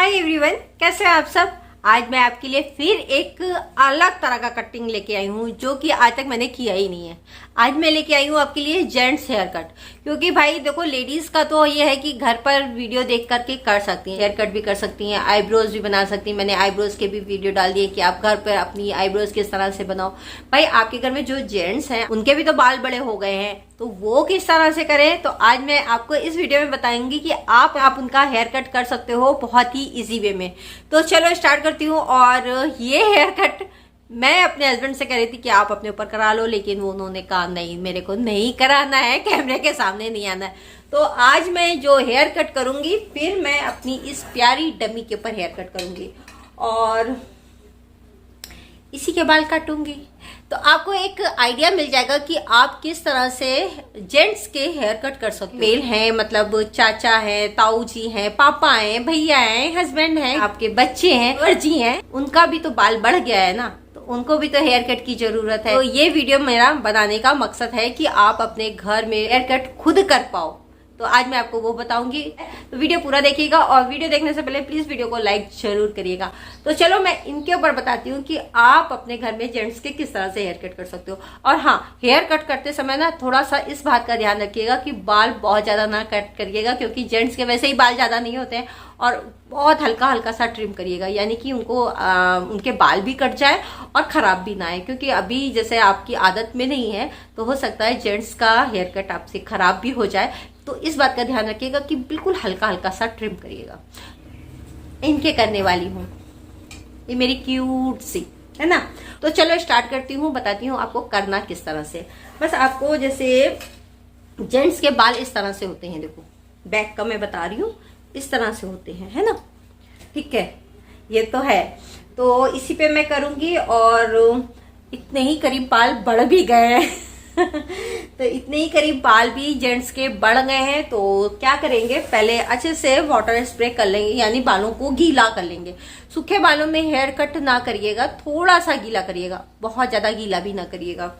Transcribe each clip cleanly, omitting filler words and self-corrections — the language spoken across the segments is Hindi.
हाय एवरीवन, कैसे हैं आप सब। आज मैं आपके लिए फिर एक अलग तरह का कटिंग लेके आई हूँ जो कि आज तक मैंने किया ही नहीं है। आज मैं लेके आई हूँ आपके लिए जेंट्स हेयर कट, क्योंकि भाई देखो लेडीज का तो ये है कि घर पर वीडियो देख करके कर सकती हैं, हेयर कट भी कर सकती हैं, आईब्रोज भी बना सकती हैं। मैंने आईब्रोज के भी वीडियो डाल दिए कि आप घर पर अपनी आईब्रोज किस तरह से बनाओ। भाई आपके घर में जो जेंट्स हैं उनके भी तो बाल बड़े हो गए हैं, तो वो किस तरह से करें। तो आज मैं आपको इस वीडियो में बताऊंगी कि आप उनका हेयर कट कर सकते हो बहुत ही इजी वे में। तो चलो स्टार्ट करती हूँ। और ये हेयर कट मैं अपने हस्बैंड से कह रही थी कि आप अपने ऊपर करा लो, लेकिन वो उन्होंने कहा नहीं, मेरे को नहीं कराना है, कैमरे के सामने नहीं आना है। तो आज मैं जो हेयर कट करूंगी फिर मैं अपनी इस प्यारी डमी के ऊपर हेयर कट करूंगी और इसी के बाल काटूंगी। तो आपको एक आइडिया मिल जाएगा कि आप किस तरह से जेंट्स के हेयर कट कर सकते हो। मेल हैं, मतलब चाचा हैं, ताऊ जी हैं, पापा हैं, भैया हैं, हस्बैंड हैं, आपके बच्चे हैं, वर्जी हैं, उनका भी तो बाल बढ़ गया है ना, तो उनको भी तो हेयर कट की जरूरत है। तो ये वीडियो मेरा बनाने का मकसद है कि आप अपने घर में हेयर कट खुद कर पाओ। तो आज मैं आपको वो बताऊंगी, तो वीडियो पूरा देखिएगा और वीडियो देखने से पहले प्लीज वीडियो को लाइक जरूर करिएगा। तो चलो मैं इनके ऊपर बताती हूँ कि आप अपने घर में जेंट्स के किस तरह से हेयर कट कर सकते हो। और हाँ, हेयर कट करते समय ना थोड़ा सा इस बात का ध्यान रखिएगा कि बाल बहुत ज्यादा ना कट करिएगा, क्योंकि जेंट्स के वैसे ही बाल ज्यादा नहीं होते हैं, और बहुत हल्का हल्का सा ट्रिम करिएगा, यानी कि उनको उनके बाल भी कट जाए और खराब भी ना आए। क्योंकि अभी जैसे आपकी आदत में नहीं है तो हो सकता है जेंट्स का हेयर कट आपसे खराब भी हो जाए। तो इस बात का ध्यान रखिएगा कि बिल्कुल हल्का हल्का सा ट्रिम करिएगा। इनके करने वाली हूँ, ये मेरी क्यूट सी है ना। तो चलो स्टार्ट करती हूँ, बताती हूँ आपको करना किस तरह से। बस आपको जैसे जेंट्स के बाल इस तरह से होते हैं, देखो बैक का मैं बता रही हूँ, इस तरह से होते हैं, है ना। ठीक है, ये तो है। तो इसी पे मैं करूंगी और इतने ही करीब बाल बढ़ भी गए हैं तो इतने ही करीब बाल भी जेंट्स के बढ़ गए हैं। तो क्या करेंगे, पहले अच्छे से वाटर स्प्रे कर लेंगे, यानी बालों को गीला कर लेंगे। सूखे बालों में हेयर कट ना करिएगा, थोड़ा सा गीला करिएगा, बहुत ज्यादा गीला भी ना करिएगा।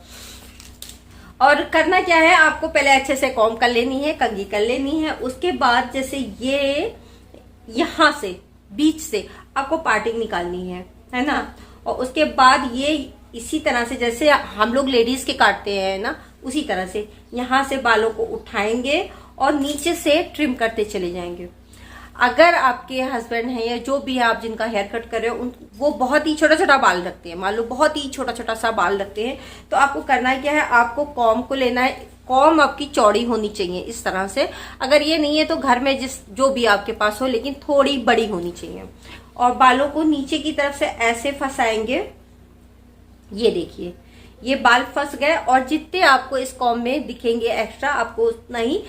और करना क्या है, आपको पहले अच्छे से कॉम्ब कर लेनी है, कंघी कर लेनी है। उसके बाद जैसे ये यहां से बीच से आपको पार्टिंग निकालनी है ना। और उसके बाद ये इसी तरह से जैसे हम लोग लेडीज के काटते हैं ना, उसी तरह से यहां से बालों को उठाएंगे और नीचे से ट्रिम करते चले जाएंगे। अगर आपके हस्बैंड हैं या जो भी है आप जिनका हेयर कट कर रहे हो, वो बहुत ही छोटा छोटा बाल रखते हैं, मान लो बहुत ही छोटा छोटा सा बाल रखते हैं, तो आपको करना क्या है, आपको कॉम्ब को लेना है। कॉम्ब आपकी चौड़ी होनी चाहिए इस तरह से। अगर ये नहीं है तो घर में जो भी आपके पास हो, लेकिन थोड़ी बड़ी होनी चाहिए। और बालों को नीचे की तरफ से ऐसे फंसाएंगे, ये देखिए ये बाल फंस गए। और जितने आपको इस कॉम्ब में दिखेंगे एक्स्ट्रा, आपको उतना ही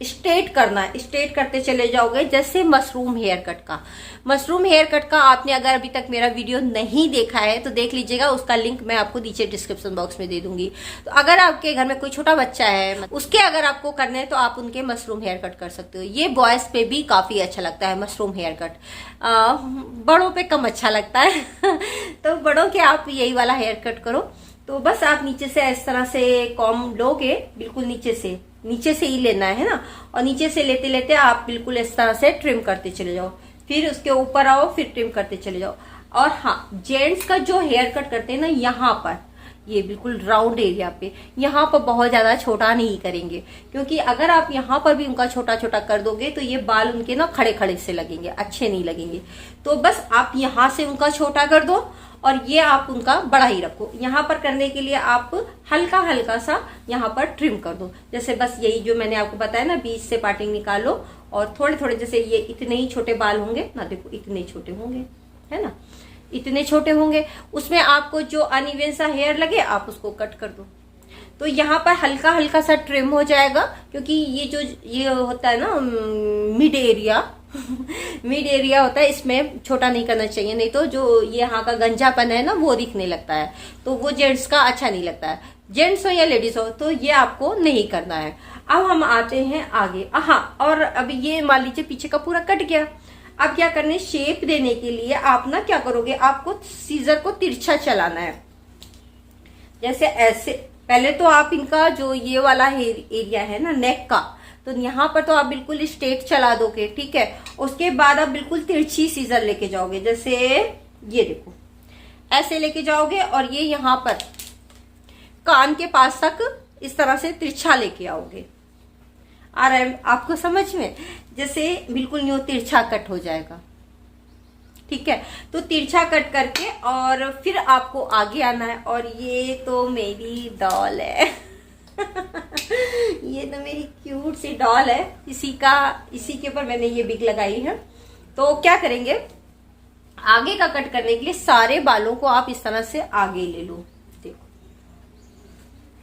स्ट्रेट करना है, स्ट्रेट करते चले जाओगे, जैसे मशरूम हेयर कट का। मशरूम हेयर कट का आपने अगर अभी तक मेरा वीडियो नहीं देखा है तो देख लीजिएगा, उसका लिंक मैं आपको नीचे डिस्क्रिप्शन बॉक्स में दे दूंगी। तो अगर आपके घर में कोई छोटा बच्चा है, उसके अगर आपको करने हैं तो आप उनके मशरूम हेयर कट कर सकते हो। ये बॉयज पे भी काफी अच्छा लगता है मशरूम हेयर कट, बड़ों पे कम अच्छा लगता है तो बड़ों के आप यही वाला हेयर कट करो। तो बस आप नीचे से इस तरह से कॉम्ब लोगे, बिल्कुल नीचे से ही लेना है ना। और नीचे से लेते लेते आप बिल्कुल इस तरह से ट्रिम करते चले जाओ, फिर उसके ऊपर आओ, फिर ट्रिम करते चले जाओ। और हाँ, जेंट्स का जो हेयर कट करते हैं ना, यहाँ पर ये बिल्कुल राउंड एरिया पे, यहाँ पर बहुत ज्यादा छोटा नहीं करेंगे, क्योंकि अगर आप यहाँ पर भी उनका छोटा छोटा कर दोगे तो ये बाल उनके ना खड़े खड़े से लगेंगे, अच्छे नहीं लगेंगे। तो बस आप यहाँ से उनका छोटा कर दो और ये आप उनका बड़ा ही रखो। यहाँ पर करने के लिए आप हल्का हल्का सा यहाँ पर ट्रिम कर दो, जैसे बस यही जो मैंने आपको बताया ना, बीच से पार्टिंग निकालो और थोड़े थोड़े, जैसे ये इतने ही छोटे बाल होंगे ना, देखो इतने छोटे होंगे, है ना, इतने छोटे होंगे। उसमें आपको जो अनइवन सा हेयर लगे आप उसको कट कर दो। तो यहाँ पर हल्का हल्का सा ट्रिम हो जाएगा, क्योंकि ये होता है ना मिड एरिया मिड एरिया होता है, इसमें छोटा नहीं करना चाहिए, नहीं तो जो ये यहाँ का गंजापन है ना वो दिखने लगता है, तो वो जेंट्स का अच्छा नहीं लगता है, जेंट्स हो या लेडीज हो, तो ये आपको नहीं करना है। अब हम आते हैं आगे। हाँ, और अब ये मान लीजिए पीछे का पूरा कट गया। अब क्या करने, शेप देने के लिए आप ना क्या करोगे, आपको सीजर को तिरछा चलाना है, जैसे ऐसे। पहले तो आप इनका जो ये वाला एरिया है ना नेक का, तो यहाँ पर तो आप बिल्कुल स्ट्रेट चला दोगे, ठीक है। उसके बाद आप बिल्कुल तिरछी सीजर लेके जाओगे, जैसे ये देखो ऐसे लेके जाओगे और ये यहाँ पर कान के पास तक इस तरह से तिरछा लेके आओगे। आ रहा है आपको समझ में? जैसे बिल्कुल यूं तिरछा कट हो जाएगा, ठीक है। तो तिरछा कट करके और फिर आपको आगे आना है। और ये तो मेरी डॉल है ये तो मेरी क्यूट सी डॉल है, इसी के ऊपर मैंने ये बिग लगाई है। तो क्या करेंगे, आगे का कट करने के लिए सारे बालों को आप इस तरह से आगे ले लो, देखो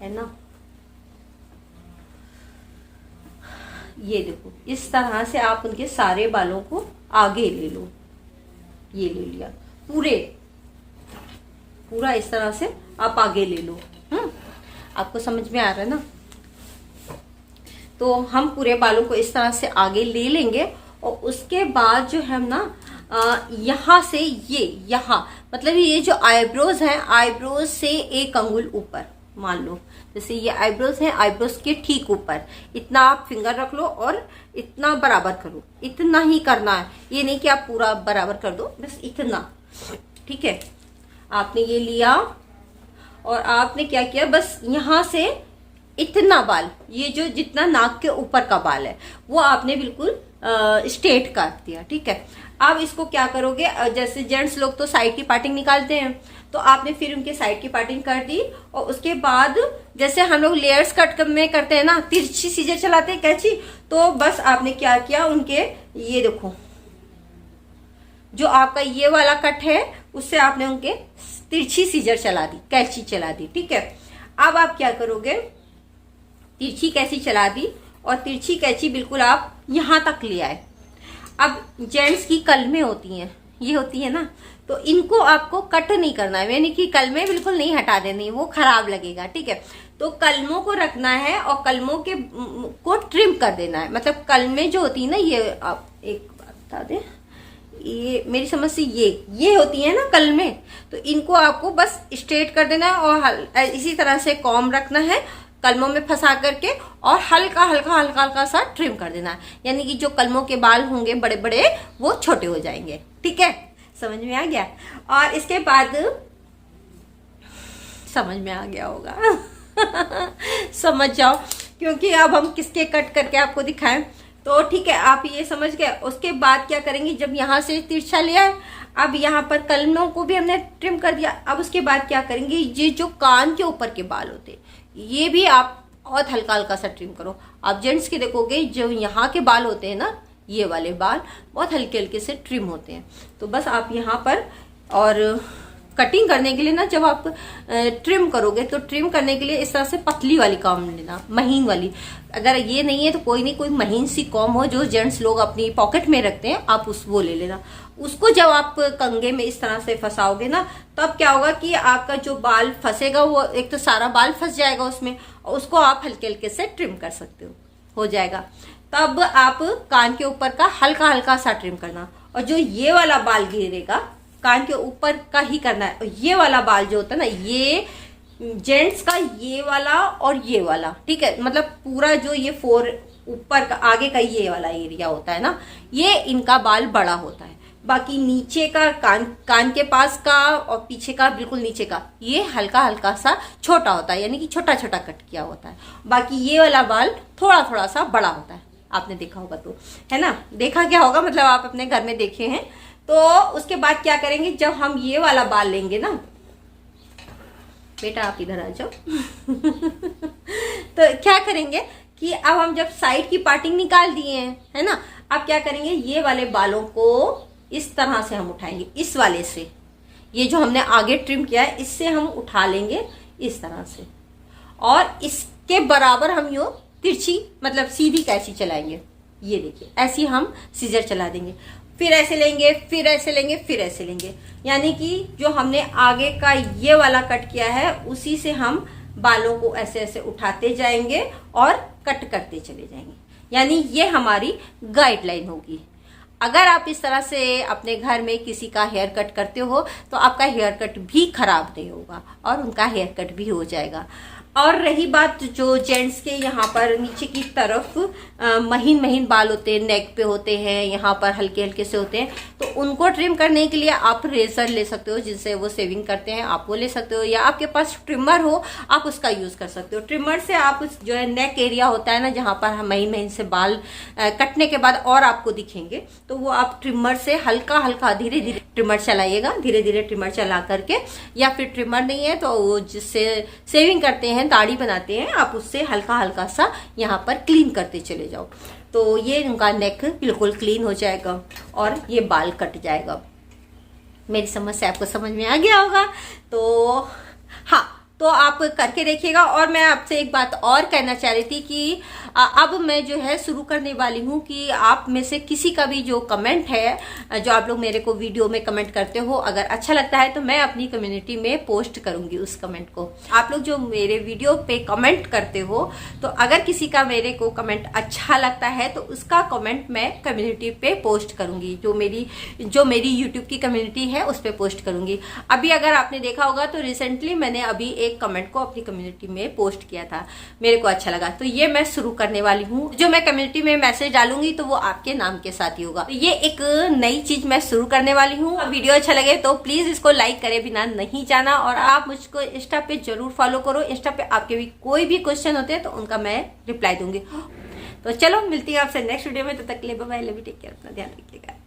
है ना, ये देखो इस तरह से आप उनके सारे बालों को आगे ले लो। ये ले लिया पूरा इस तरह से आप आगे ले लो। आपको समझ में आ रहा है ना? तो हम पूरे बालों को इस तरह से आगे ले लेंगे और उसके बाद जो है ना यहाँ से यहाँ मतलब ये जो आईब्रोज हैं, आईब्रोज से 1 अंगुल ऊपर मान लो, जैसे ये आईब्रोज हैं, आईब्रोज के ठीक ऊपर इतना आप फिंगर रख लो और इतना बराबर करो। इतना ही करना है, ये नहीं कि आप पूरा बराबर कर दो, बस इतना, ठीक है। आपने ये लिया और आपने क्या किया, बस यहाँ से इतना बाल, ये जो जितना नाक के ऊपर का बाल है वो आपने बिल्कुल स्ट्रेट काट दिया, ठीक है। अब इसको क्या करोगे, जैसे जेंट्स लोग तो साइड की पार्टिंग निकालते हैं, तो आपने फिर उनके साइड की पार्टिंग कर दी। और उसके बाद जैसे हम लोग लेयर्स कट में करते हैं ना, तिरछी सीजर चलाते हैं कैंची, तो बस आपने क्या किया, उनके ये देखो जो आपका ये वाला कट है उससे आपने उनके तिरछी सीजर चला दी, कैंची चला दी, ठीक है। अब आप क्या करोगे, तिरछी कैंची चला दी और तिरछी कैंची बिल्कुल आप यहां तक ले आए। अब जेंट्स की कलमें होती हैं, ये होती है ना, तो इनको आपको कट नहीं करना है, यानी कि कलमें बिल्कुल नहीं हटा देनी, वो खराब लगेगा, ठीक है। तो कलमों को रखना है और कलमों के को ट्रिम कर देना है। मतलब कलमें जो होती है ना, ये आप एक बात बता दें, ये मेरी समझ से ये होती है ना कलमें, तो इनको आपको बस स्ट्रेट कर देना है और इसी तरह से कॉम्ब रखना है कलमों में फंसा करके और हल्का सा ट्रिम कर देना है, यानी कि जो कलमों के बाल होंगे बड़े बड़े वो छोटे हो जाएंगे, ठीक है। समझ में आ गया? और इसके बाद समझ में आ गया होगा समझ जाओ, क्योंकि अब हम किसके कट करके आपको दिखाएं, तो ठीक है आप ये समझ गए। उसके बाद क्या करेंगे, जब यहाँ से तिरछा लिया है, अब यहाँ पर कलमों को भी हमने ट्रिम कर दिया। अब उसके बाद क्या करेंगे, ये जो कान के ऊपर के बाल होते ये भी आप बहुत हल्का सा ट्रिम करो। आप जेंट्स के देखोगे जो यहाँ के बाल होते हैं ना, ये वाले बाल बहुत हल्के से ट्रिम होते हैं। तो बस आप यहाँ पर, और कटिंग करने के लिए ना जब आप ट्रिम करोगे तो ट्रिम करने के लिए इस तरह से पतली वाली कॉम लेना, महीन वाली। अगर ये नहीं है तो कोई नहीं, कोई महीन सी कॉम हो जो जेंट्स लोग अपनी पॉकेट में रखते हैं, आप वो ले लेना। उसको जब आप कंघे में इस तरह से फंसाओगे ना, तब क्या होगा कि आपका जो बाल फंसेगा वो एक तो सारा बाल फंस जाएगा उसमें, और उसको आप हल्के से ट्रिम कर सकते हो जाएगा। तब आप कान के ऊपर का हल्का सा ट्रिम करना, और जो ये वाला बाल गिरेगा कान के ऊपर का ही करना है। और ये वाला बाल जो होता है ना, ये जेंट्स का ये वाला और ये वाला, ठीक है, मतलब पूरा जो ये ऊपर का आगे का ये वाला एरिया होता है ना, ये इनका बाल बड़ा होता है। बाकी नीचे का कान के पास का और पीछे का बिल्कुल नीचे का ये हल्का सा छोटा होता है, यानी कि छोटा कट किया होता है। बाकी ये वाला बाल थोड़ा सा बड़ा होता है। आपने देखा होगा तो, है ना, देखा क्या होगा मतलब आप अपने घर में देखे हैं। तो उसके बाद क्या करेंगे, जब हम ये वाला बाल लेंगे ना, बेटा आप इधर आ जाओ तो क्या करेंगे कि अब हम जब साइड की पार्टिंग निकाल दिए हैं, है ना, अब क्या करेंगे, ये वाले बालों को इस तरह से हम उठाएंगे, इस वाले से, ये जो हमने आगे ट्रिम किया है इससे हम उठा लेंगे इस तरह से, और इसके बराबर हम यो तिरछी मतलब सीधी कैंची चलाएंगे। ये देखिए ऐसी हम सीजर चला देंगे, फिर ऐसे लेंगे, फिर ऐसे लेंगे, फिर ऐसे लेंगे, यानी कि जो हमने आगे का ये वाला कट किया है उसी से हम बालों को ऐसे ऐसे उठाते जाएंगे और कट करते चले जाएंगे। यानी ये हमारी गाइडलाइन होगी। अगर आप इस तरह से अपने घर में किसी का हेयर कट करते हो तो आपका हेयर कट भी खराब नहीं होगा और उनका हेयर कट भी हो जाएगा। और रही बात जो जेंट्स के यहाँ पर नीचे की तरफ महीन महीन बाल होते हैं, नेक पे होते हैं, यहाँ पर हल्के हल्के से होते हैं, तो उनको ट्रिम करने के लिए आप रेजर ले सकते हो, जिनसे वो सेविंग करते हैं, आप वो ले सकते हो, या आपके पास ट्रिमर हो आप उसका यूज कर सकते हो। ट्रिमर से आप जो है नेक एरिया होता है ना, जहाँ पर महीन महीन से बाल कटने के बाद और आपको दिखेंगे, तो वो आप ट्रिमर से हल्का हल्का धीरे धीरे ट्रिमर चलाइएगा, धीरे धीरे ट्रिमर चला करके, या फिर ट्रिमर नहीं है तो वो जिससे सेविंग करते हैं, दाढ़ी बनाते हैं, आप उससे हल्का हल्का सा यहाँ पर क्लीन करते चले जाओ, तो ये उनका नेक बिल्कुल क्लीन हो जाएगा और ये बाल कट जाएगा। मेरी समस्या आपको समझ में आ गया होगा, तो हाँ, तो आप करके देखिएगा। और मैं आपसे एक बात और कहना चाह रही थी कि अब मैं जो है शुरू करने वाली हूँ कि आप में से किसी का भी जो कमेंट है, जो आप लोग मेरे को वीडियो में कमेंट करते हो, अगर अच्छा लगता है तो मैं अपनी कम्युनिटी में पोस्ट करूंगी उस कमेंट को। आप लोग जो मेरे वीडियो पे कमेंट करते हो, तो अगर किसी का मेरे को कमेंट अच्छा लगता है तो उसका कमेंट मैं कम्युनिटी पे पोस्ट करूंगी, जो मेरी यूट्यूब की कम्युनिटी है उस पर पोस्ट करूंगी। अभी अगर आपने देखा होगा तो रिसेंटली मैंने अभी एक कमेंट को अपनी कम्युनिटी में पोस्ट किया था, मेरे को अच्छा लगा, तो ये मैं शुरू करने वाली हूँ। जो मैं कम्युनिटी में मैसेज डालूंगी तो वो आपके नाम के साथ ही होगा। तो ये एक नई चीज मैं शुरू करने वाली हूँ। वीडियो अच्छा लगे तो प्लीज इसको लाइक करे बिना नहीं जाना, और आप मुझको इंस्टा पे जरूर फॉलो करो। इंस्टा पे आपके भी कोई भी क्वेश्चन होते हैं तो उनका मैं रिप्लाई दूंगी। तो चलो मिलती है आपसे नेक्स्ट वीडियो में, तब तक के लिए bye bye, love you, take care, अपना ध्यान रखिएगा।